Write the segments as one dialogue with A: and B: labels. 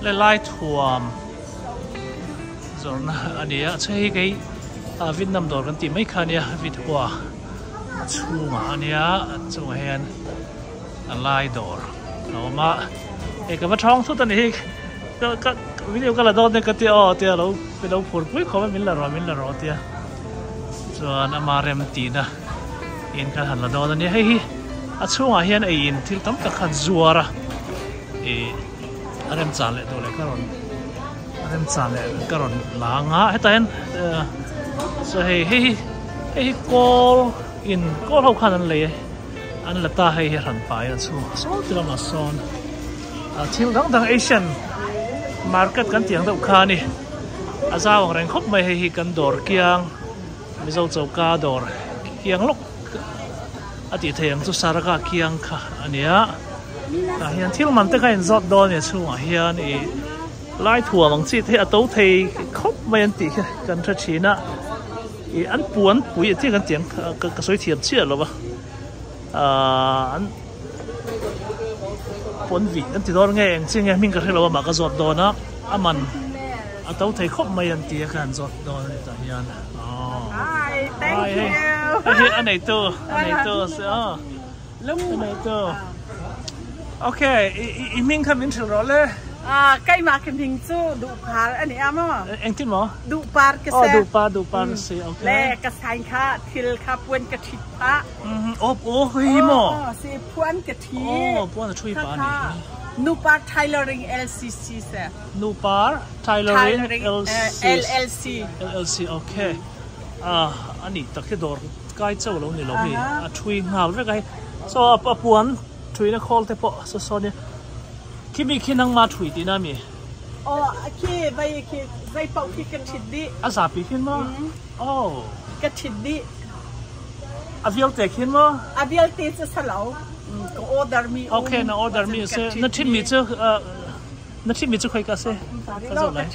A: le lai thuam zorna ania chei cái Việt Nam dor kan ti mai khania Việt Hoa chunga ania chunga hen lai dor ma cái mà thong thu tan hi cái video cái là đó nên cái tia lâu cái lâu phur cuối không mình là rồi tia cho anh mà rem tì na in cái hành là đó nên hay chung à hiền in thì tấm các khăn zua ra anh em trả lại đồ lại cái rồi anh em trả lại cái rồi là ngã hết tay anh so hay call in call học khăn anh lấy anh là ta hay hẳn phải là số thì là son chiều đắng Asian market kan tiang deuh kha ni azawang reng khop mai hi kan dor kiang mizo chauka dor kiang lok ati theng chu saraka kiang kha ania hian thil man te kha in zot don ne chunga hian lai thua mang chi the ato thei khop mai an ti kan tha china an puan pui ti kan tiang ka soi thiam chi lo ba an phun vị anh chỉ đón nghe anh nghe mình có thể là mà cái giọt đó nó aman anh tao thấy khóc mấy anh tia cái giọt đó này tại nhiên
B: hi thank you
A: anh này tôi anh này tôi ok mình không biết rồi đấy
B: cái mà cái hình chú đủ par anh em mà
A: anh tin mà
B: đủ par cái xe
A: đủ par xe ok
B: lẽ cái sai khá thil khá buồn cái thịt pa
A: hi mà
B: xe buồn cái thịt
A: buồn là chui pa này
B: Nupar Tailoring LCC xe
A: Nupar Tailoring
B: LLC
A: ok anh ấy tất cái đồ cái châu lâu này lâu này chui ngào rất cái so buồn chui nó call thế po so nè khi mi khi năng ma chui đi na mi
B: khi vậy bảo khi cái thịt đi
A: sao bị khi mà
B: cái thịt đi
A: avial te khi mà
B: avial te sẽ sao có order mi
A: ok na order mi sẽ nó thịt mi chứ khai cái sẽ cái gì này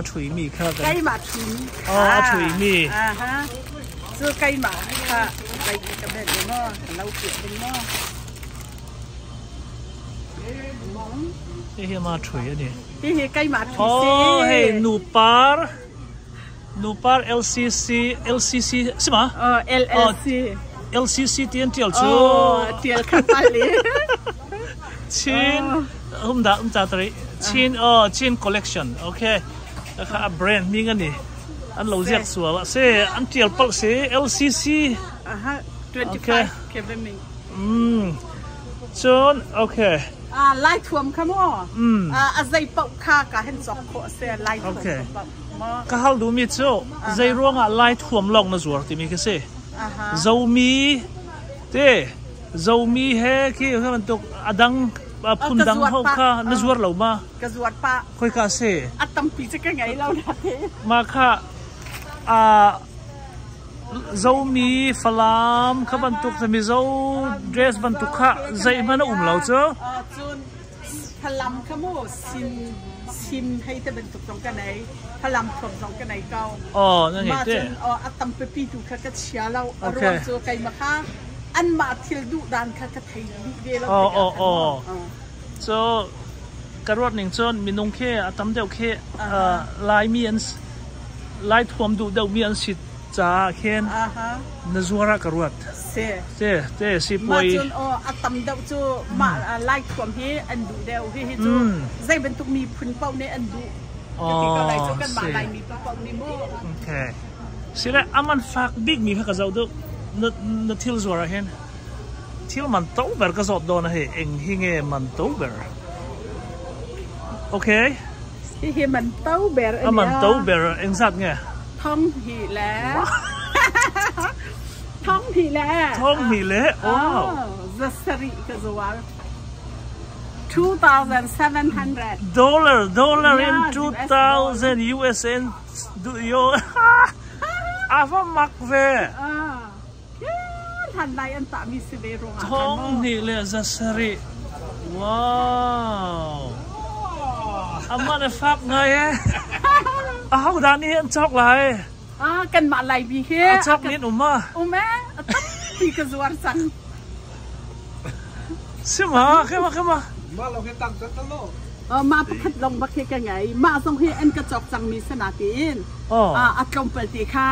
A: chui mi khác
B: cái mà chui
A: chui mi
B: chưa cái mà ha cái bên nó lâu chuyện bên nó
A: cái mà chui này
B: cái mà chui
A: hey Nupar LCC xem mà LCC tiền tiêu chú
B: tiền khăn pali
A: Chin hôm ta tới Chin collection ok cái brand mình anh anh lâu giặc xua sẽ anh tiêu bậc sẽ LCC
B: 25 kevin mình
A: John ok
B: lai thuam khăm dây bọc kha cả hình dọc khổ xe lai thuam
A: cái hal đủ mi chứ dây ruộng lai thuam lòng nó ruột thì mình cái gì dầu mi thế dầu mi he khi các bạn tục adang phun đằng hậu kha nó ruột lâu mà
B: cái ruột pa
A: khơi cá xe
B: tâm pi chứ cái ngày lâu đã thế
A: mà kha dầu mi phalam các bạn tục thì mi dầu dress bạn tục kha dây mà nó lâu chứ
B: phalam khăm sim hay ta bên tục trong cái này phalam thuộc trong cái này cao
A: nó như thế
B: tâm pi tu kha cái chia lâu rồi cho cái mà kha anh mà thiêu đủ đàn kha cái thấy đi về lâu
A: so cái ruột ninh chọn mình nông khe tâm đều khe lai miên lai thuam đủ đầu miên xịt cha khen nazura cái ruột thế si
B: mà chọn tâm đầu cho mà lai thuam he anh đủ đều he cho dây bên tục mi phun bao này anh đủ cái này cho cái mà lai mi bao này mua
A: ok xí lại aman phạc big mi cái dầu đó nó thiêu rồi hen thiêu man tấu bер cái giọt đó này anh hi nghe man tấu bер ok
B: hi man tấu bер
A: man tấu bер anh sát nghe
B: thông hi lẽ the sari cái dầu $2,700
A: dollar in 2000 US and yo ava mak ve
B: thành này anh tạm đi xe về rồi
A: thông thì là ra sari wow aman pháp ngay áo đàn đi anh chọc lại
B: cần mà lại vì thế
A: chọc đến mà
B: tấp thì cái zuar sang
A: xem mà cái mà
C: mà lo cái tăng rất là lo
B: มาประคัดลงบักเฮกันไงมาส่งให้อันกระจกจังมีสนาตีนอัดลมเปิดตีค่ะ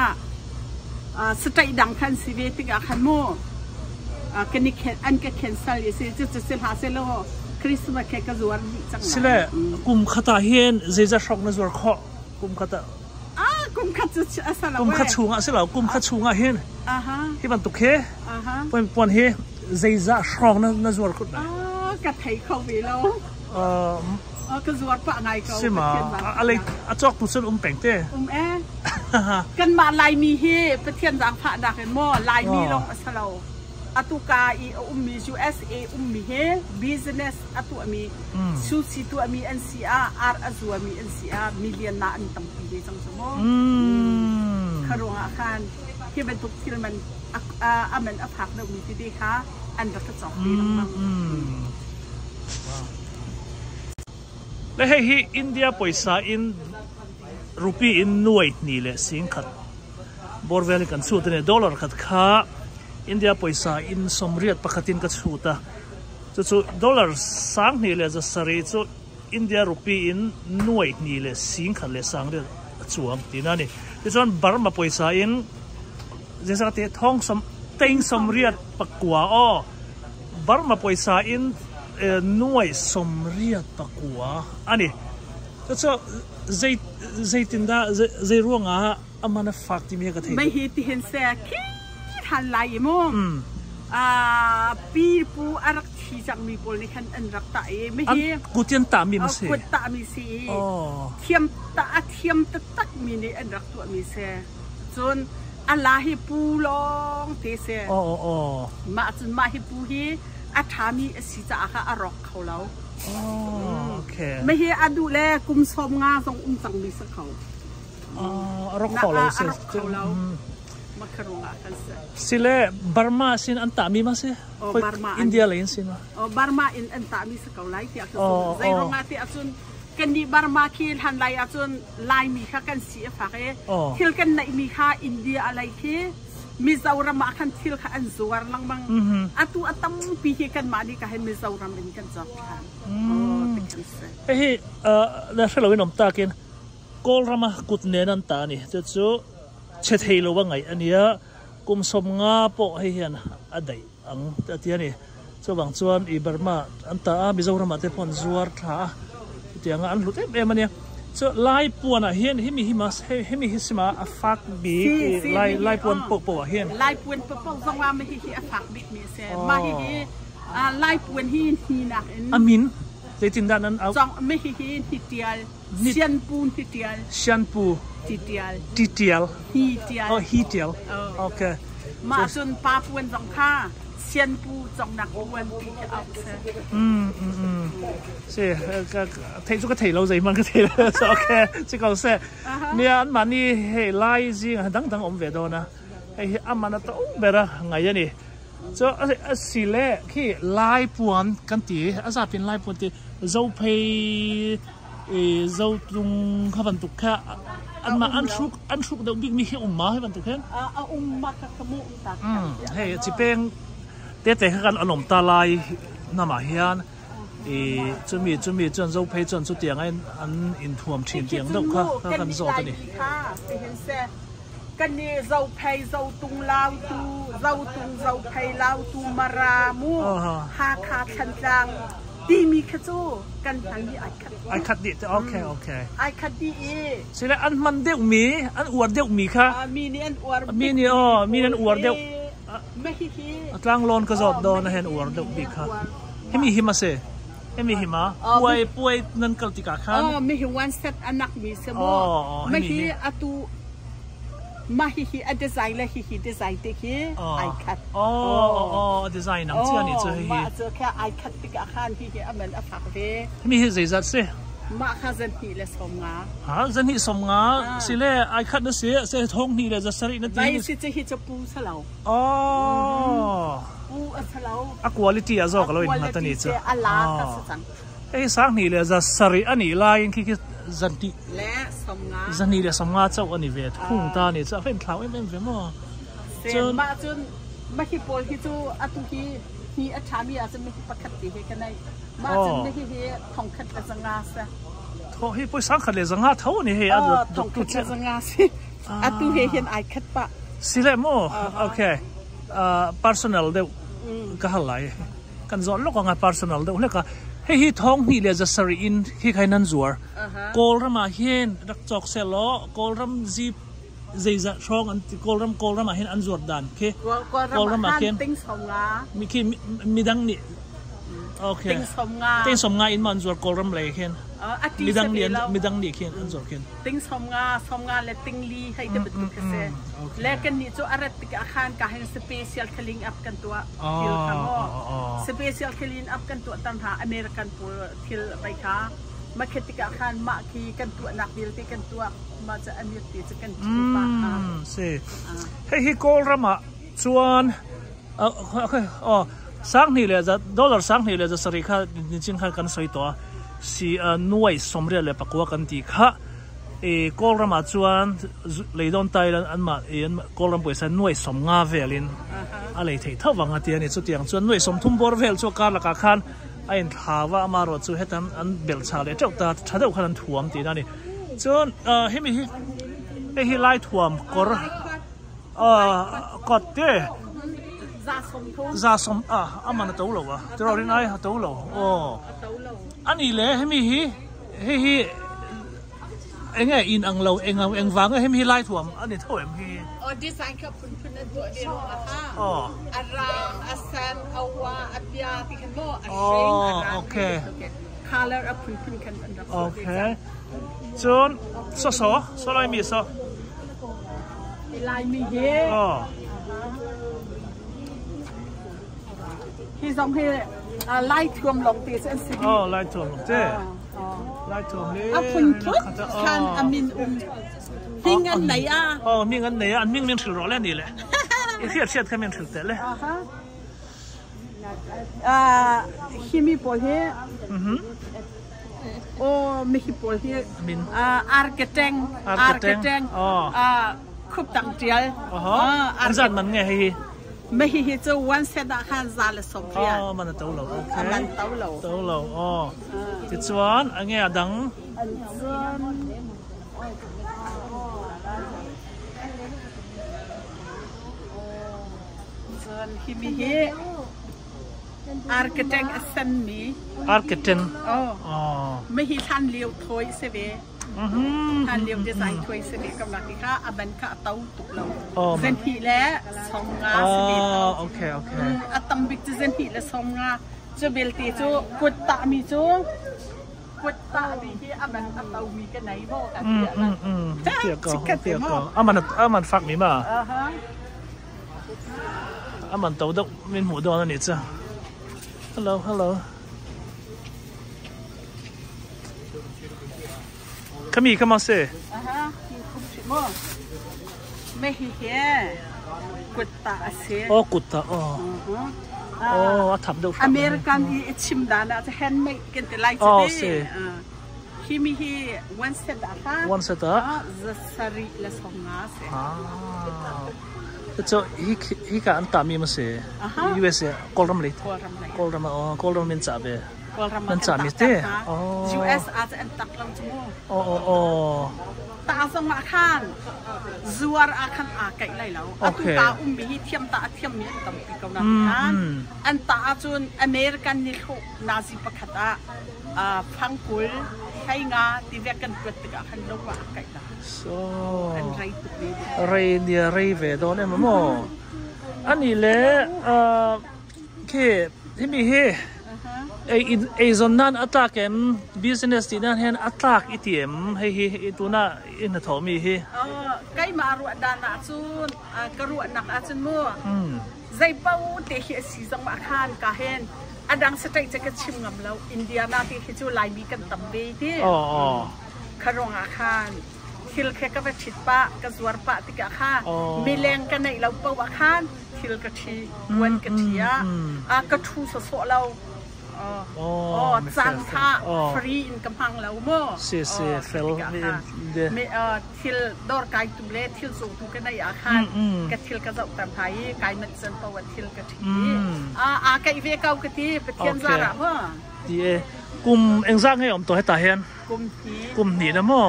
B: สไตล์ดังคันสิเวติกาคันโมกันนี่อันก็แคนเซิลสิจะเซลหาเซลโลคริสต์มาสแค่กระจวนจังสิ
A: เล่กุมขตาเฮียนเจจะช็อกนะจวร์ข้อกุมขตา
B: กุมขัดจะอะไร
A: กุมขัดชูงอ่ะสิล่ะกุมขัดชูงอ่ะเฮียนที่มันตุกเฮปนเฮเจจะช็อกนะจวร์กุดนะ
B: กระไทยเขาไปแล้วกระจวดปะไงเขา
A: ใช่ไหมอะไรจอกตุเซนแปงเต้
B: กันมาลายมีเฮประเทศต่างผ่านดักเห็นมั้ลายมีลงสลาวอตุกาอีมี USA มีเฮ business อตุมีซูซิตุมี NCR อซัวมี NCR มิลเลียนนาอันตั้งปีจังสมองขรวงอาคารที่เป็นทุกที่มันมันพักเรามีที่ดีค่ะอันรักจอกดีลงมา
A: และให้อินเดียปอยซาอินรูปีอินหน่วยนี่แหละสิ่งขัดบอร์เวลกันสู้แต่ดอลลาร์ขัดค่าอินเดียปอยซาอินสมเรียดปกติกันสู้แต่จู่ดอลลาร์สังนี่แหละจะสรีจู่อินเดียรูปีอินหน่วยนี่แหละสิ่งขัดเลยสังเรียดจู่ที่นั่นนี่จู่บาร์มาปอยซาอินจะสักที่ท้องสมเต็งสมเรียดปกกัวบาร์มาปอยซาอินหน่วยสมเรียดปะกัวอันนี้จู่ใจตินดาใจร่วงมันฟักที่มีกระถิ่น
B: ไม่เห็นที่เห็นเสียคิดทันไหลมั้งปีปูอารักชีจังมีบอลในขันอันรักตาไม่เห็น
A: กุฏินตามีมั้ยสิ
B: กุฏิตามีสิเทียมตตักมีในอันรักตัวมีเสียจนอะไรให้ปูลองเตะเสียมาจนมาให้ปูฮีอาถามีสิจะอาค่ะอรอกเขาแล้วไม่เห็นอดูแลกุมสมงาทรงจังมีสักเขา
A: อรอกเขาแล้วสิ
B: มาครุงกัน
A: สิเล่บาร์มาสินอันตามีมั้ยสิอินเดียเลยสินะ
B: บาร์มาอันตามีสักเขาไล่ที่อาจุนใจรงงาที่อาจุนกันดีบาร์มาคีทันไล่อาจุนไล่มีค่ะกันสีฟ้าเที่กันในมีค่ะอินเดียอะไรที่มิซาอุรามาคันทิลค่ะอันสวรรค์ลังบังอัตุอัตมปีเหกันมาดีค่ะให้มิซาอุรามันกันจับค่ะ
A: เฮ้ยแล้วเราไปน้ำตากินกอลรามากุดเนนันตานี่จะจู่เช็ดให้เราว่าไงอันนี้กุมสมงาโปะให้เห็นอะไรอังแต่ที่นี่จู่บางส่วนอีบาร์มาอันตามิซาอุรามาเตปอนสวรรค์ท่าที่อังอันหลุดเอ็มมันเนี่ยso ไล่ปวนเห็นให้มีหิมะให้มีหิมะฟักบีไล่ปวนปกเห็น
B: ไล่ปวนปกจังว่าไม่ให้ฟักบีมีเสียมาให้ไล่ปวนที่นัก
A: อามินใจจินดานั้นเอา
B: จังไม่ให้ที่เดียลเชียนปูนที่เดียล
A: เชียนปู
B: ที่เดียล
A: ที่เดียล
B: ฮีเดียล
A: ฮีเดียลโอเค
B: มาจนปาปวนจังค่าเชียนปูจังนักวันที่เอาเสีย
A: ใช่ก็เทจุก็เทเราใจมันก็เทแล้วโอเค这个是เนี่ยอันมันนี่เฮไลซิงดังอมเวดนะไอ้อันมันตัวเบระไงนี่จะสิเล่ที่ไล่ปวนกันตีอาจจะเป็นไล่ปวนที่เราไปเราตรงข้าบันทุกข้าอันมาอันชุกเดี๋ยวบิ๊กมีให้มาให้บันทุกเห็น
B: มากับขมุตา
A: เฮ้จิเป็นเตะกันอารมณ์ตาลายน้ำมาเฮียน准备这肉配这做点安อินทวมชิ้นเดียงดอกค่ะกันโซ่ตัวนี้
B: กันนี่เราเพย์เราตุงลาวตูเราตุงเราเพย์ลาวตูมารามูฮาคาชันจังดีมีขจูกันทางนี้ไอ
A: คัดดิโอเค
B: ไอคัดดิ
A: ใช่แล้วอันมันเดียวมีอันอวดเดียวมีค่ะ
B: มีนี่อันอวด
A: มีนี่มีนั่นอวดเดียว
B: ไม่ฮิ
A: กลางลอนก็จอดโดนเห็นอวดเดียวมีค่ะให้มีหิมะเซ่ไม่หิมะป่วยนั่นกัลติกาขัน
B: ไม่หิวันเซตอันนักมีเสมอไม่หิอตุมาหิอันดีไซน์เลยหิดีไซน์เด็กไอคัด
A: ดีไซน์น้ำเชื่อนี่จะหิ
B: เจอแค่ไอคัดติกาขันหิอันมันอัฟฟักเว
A: มีหิใจจัดสิ
B: มาข้าจันหิเลสมงา
A: จันหิสมงาสิเล่ไอคัดนั่นสิเสท้องนี่เลยจะสรินั่น
B: ทีไม่สิจะหิจะปูสลาวปูสลาว
A: คุณภาพที่อาจจะก็เลยมาตันนี้จ้ะไอ้สักนี่เลยจะสริอันนี้ลายที่จันที
B: และสมงา
A: จันนี่เลยสมงาเจ้าอันนี้เวทคุ้งตานี่จะเป็นข่าวไม่เป็นเฟมั้ง
B: จนมาจนไม่คิดปอยที่จูอัตุฮี นี่อาชามีอาจจะไม่ประคัดตีกันได้มาจะไม่เฮทองคัดสังงาซะ
A: ทองให้ไปสังคัดเลยสังหาเท่านี่เฮอะ
B: ทองคัดสังงาสิอะตูเห็นไอคัดปะ
A: สิเลโมโอเคpersonal เดี๋ยวก็หลายกันจอดลูกงาน personal เดี๋ยวเรียกว่าให้ท้องนี่เลยจะสรีอินที่ใครนั่นจัวกอลรำมาเห็นรักจอกเซลล์กอลรำจีบใจจะช่องอันกอลรำมาเห็นอันจวดดันโอเค
B: กอลรำมาเห็นติ้งสมงา
A: มีดังนี่โอเคติ้งสมงาอินมันจวดกอลรำเลยเห็นมีดังนี่เห็นอันจวดเห็น
B: ติ้งสมงาและติ้งลีให้เด็กตุกเสและกันนี่จู่อะไรติกอาคารการให้สเปเชียลคลิงอัพกันตัวทิลทั้งหมดสเปเชียลคลิงอัพกันตัวตั้งหาอเมริกันปูทิลไปค่ะมาคิดติกอาคารมาคีกันตัวนักบิลติกันตัวมาจะอเมริกจะกันตัวป่ะ
A: สิให้กอลรำมาชวนสังนี่เลยจะดอลลาร์สังนี่เลยจะสริค่ะจริงๆค่ะกันสวยตัวสีหน่วยสมเรียเลยปักว่ากันดีค่ะกอลรำมาชวนเลยโดนไตแล้วอันมากอลรำไปสันหน่วยสมงาเวลินอะไรที่ถ้าวังอาทิตย์นี้สุดที่ชวนหน่วยสมทุ่มบอร์เวลชัวการละกันขันไอ้ท้าวว่ามารถจู่ให้ทำอันเบลชาเลยเจ้าตาชัดเอาขนาดถ่วมตีนั่นนี่จนให้มีให้ไล่ถ่วมกอดเด้ซาสมอามันตัวเราอ่ะตัวเราเรียนไอ้ตัวเราอันนี้เลยให้มีเอ็งอินอังเราเอ็งฟังให้มีไล่ถ่วมอันนี้เท่าไหร่มี
B: ดีไซน์กับคุณนั่นตัวเดียวนะคะอารามอาเซนอาวาอับยาที่กันโมอาเชงอาราม
A: โอเค
B: color อับคุณกันอันดับ
A: โอเคจนสลายมี
B: ลายมีเฮที่สองเฮไล่ท่วมลงตีเส้นสี
A: ไล่ท่วมลงเจ้ไล่ท่วมนี่
B: คุณทุกท่านอามินมีเงินไหน
A: มีเงินไหนอันมิ่งถือรอแล้วนี่แหละเทียดแค่มิ่งถือแต่เลย
B: ฮิมิโปเฮโอ้ไม่ฮิโปเฮอาร์เกตังคุบตังเจีย
A: อันจันมันไง
B: ไม่ฮิจะวันเสดาขันซาลสมเรีย
A: มันเต้าเหลา
B: มันเต้า
A: เหลาจิตสวนอันนี้ดัง
B: ฮิมิเฮอาร์เกตังสันมี
A: อาร์เกตัง
B: ไม่ฮิทันเลี้ยวถอยเสเวทันเลี้ยวจะใส่ถอยเสเวกำลังที่ข้าอับันข้าเต้าตุกเราเซนทีและสองงาเสเว
A: โอเค
B: อัตัมบิกจะเซนทีและสองงาจะเบลตีจูกุดตามีจูกุดตามีที่อับันอัเต้ามีกันไหนบ่กัน
A: เตี้ยก็มันฟักมีมามันเต้าดอกมีหมูดองนั่นนี่จ้ะHello. ขมีเข้ามาสิ
B: ไม่เหี้ยกุตตาเสีย
A: กุตตาทำดู
B: อเมริกันชิมดานะจะเห็นไม่กันแต่ไลฟ์สิฮิมิฮิวันเสดาจะสรีละสองงาสิ
A: 就迄个安大米么是？USA 高人来，高人民杂呗，民杂米的
B: ，US อาจจะอันตักลำจมูกตาสมาคันจัวร์อาคันอาไก่ไล่แล้วตุตามีเทียมตาเทียมมีตั้งปีกำลังอันตาจุนอเมริกันนี่เขานาซีปะขัดพังกุลให้งาที่เวกันเกิดติกาคันลงว่าไก่ละอันไรตุก
A: นี้ไรเวดอนเอ็มโมอันนี้เลยคือที่มีไอ้ส่วนนั้นอัตราเก็ม business ที่นั่นเห็นอัตราอีเทียมให้ตัวน่ะอินทอมี
B: ใกล้มารัวดานาจุนกระรัวนักอาจุนมัวใจเป้าเตะสีสังมาคานกาเห็นอดังสเตย์จะกระชิมงำแล้วอินเดียนาที่ฮิจูไลมีกันตั้มเบที่คารองอาคารทิลแค่กับชิดปะกับสวรปะติกอาคารมีแรงกันในเราเป้าอาคารทิลกระชีวันกระชีกระทูสโสเรา อ๋อจังท่าฟรีอินกำพังแล้วมั้ง
A: สิเฟล
B: ไม่ทิลดอร์ไกตุเล่ทิลสูงทุกันในอาคารกระทิลกระจกแต่ไผ่ไก่มันเซนตัวทิลกระทีไก่เวก้ากระทีเป็นเทียนซาระมั้ง
A: ดีกลุ่มเอ็งสร้างให้ผมตัวให้ตาเห็น
B: กลุ่ม
A: นี้นะมั้ง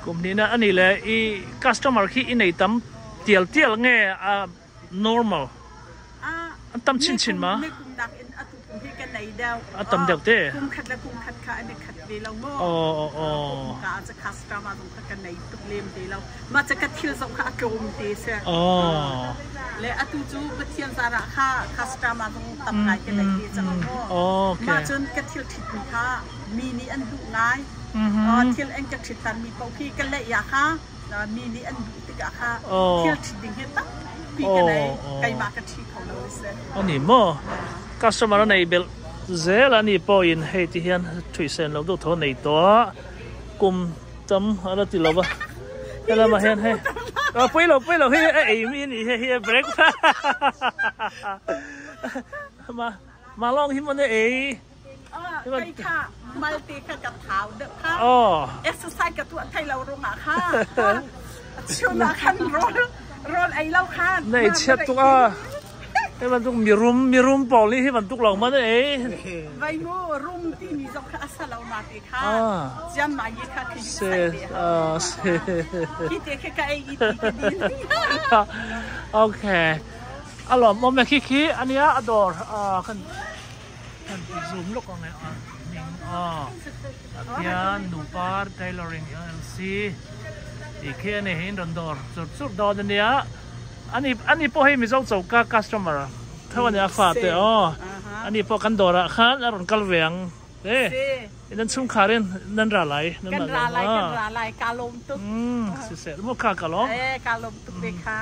A: กลุ่มนี้นะอันนี้แหละอีคัสตอมาร์ที่อินในตั้มเตียวไงnormal อันตั้มชินมา
B: ไม่กลุ่มดักอินอัตุกลุ่มที่กันไหนเดา
A: ตั้มเดียวเต้
B: กลุ่มขัดและกลุ่มขัดขาอันนี้ขัดเดียวมั้งกาจะคัสตอมาตรงกันไหนตุกเลี้ยมเดียวมาจะกระทิลสงขากลุ่มเดียวเสียและอัตุจูกระเทียนสาระค่ะคัสตอมาตรงตับไก่กันไหนเดียวจังมั้งมาจนกระทิลถิดมีค่ะมีนี่อันดุง่ายทิลเองจะถิดตันมีเป่าพี่กันเลยอยากค่ะมีนี่อันดุติกะค่ะทิลถิดดิ่งเห็นตั้งพี่กันเลยไก่มากระทิของเราเสีย
A: อันนี้มั้งคัสตอมาในเบลเซลอันนี้พออินให้ที่เห็นถุยเส้นเราดูท้องในตัวกลุ่มจำอะไรติดเราปะแล้วมาเห็นให้ไปเราเฮ้ยไอ้มีนี่เฮ้ยเบรกมาลองหิมมันเลย
B: ไก่ค่ะมัลติค่ะกับเท้าเด็กค่ะเอ็กซ์ไซส์กับตัวไทยเราลงมาค่ะชวนมาขันร้อนไอ้เล่าค่ะ
A: ในเช็ดตัวให้มันต้องมีรุมปอลี่ให้มันตุกหลงมาเลย
B: ไว้งูรุมที่มีสองข้าสลาวมาติค่ะจันมาเยค่ะคือใส่คิดเด็กแค่ไอ้อีทีกันดี
A: โอเคอร่อยมอมแม่ขี้อันนี้อดอร์คันซูมลูกอะไรนิ่งเทียนดูปาร์ไทลอริงLCอีกแค่นี้เห็นดอร์สุดดอร์เนี่ยอันนี้พอให้มีเจ้าเจ้ากับ customer ถ้าวันนี้ฝากเต๋ออันนี้พอกันดอร์ค่ะอารมณ์กัลเวียงนั่นชุ่มขาเรนนั่นระไหล
B: กันระไหลกาลมตุก
A: เสร็จแล้วมุกขากาลม
B: กาลมตุกเด็กค่ะ